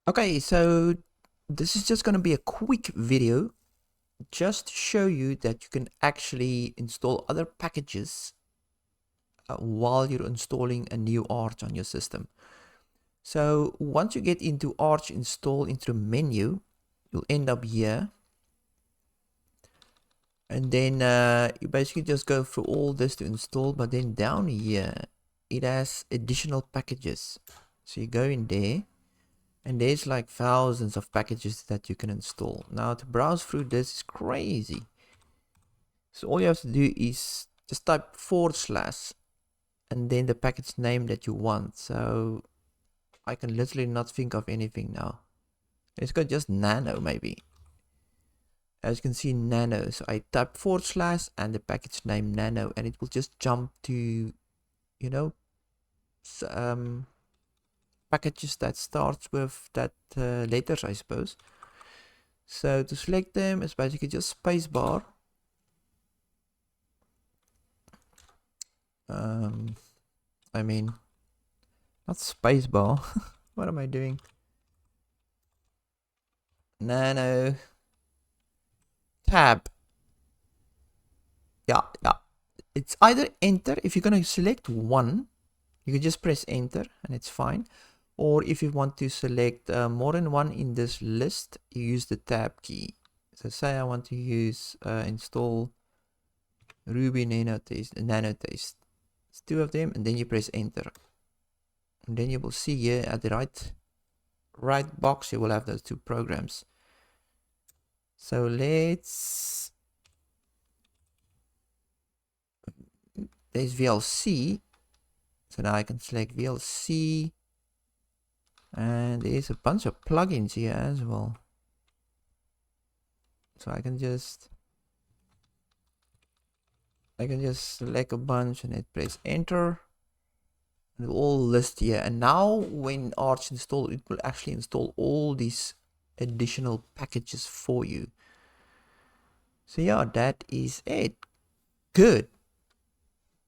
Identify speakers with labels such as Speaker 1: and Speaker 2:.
Speaker 1: Okay, so this is just going to be a quick video just to show you that you can actually install other packages while you're installing a new Arch on your system. So once you get into Archinstall into the menu, you'll end up here. And then you basically just go through all this to install, but then down here, it has additional packages. So you go in there. And there's like thousands of packages that you can install. Now to browse through this is crazy. So all you have to do is just type / and then the package name that you want. So I can literally not think of anything now. It's got just nano maybe. As you can see, nano. So I type / and the package name nano, and it will just jump to, you know, packages that starts with that letters, I suppose. So to select them is basically just spacebar. I mean, not spacebar. What am I doing? Nano. Tab. Yeah. It's either enter. If you're going to select one, you can just press enter and it's fine. Or if you want to select more than one in this list, you use the tab key. So say I want to use install Ruby nanotest. It's two of them, and then you press enter. And then you will see here at the right box, you will have those two programs. So there's VLC. So now I can select VLC. And there's a bunch of plugins here as well. So I can just select a bunch and hit press enter. And it will all list here. And now when Arch install, it will actually install all these additional packages for you. So yeah, that is it. Good.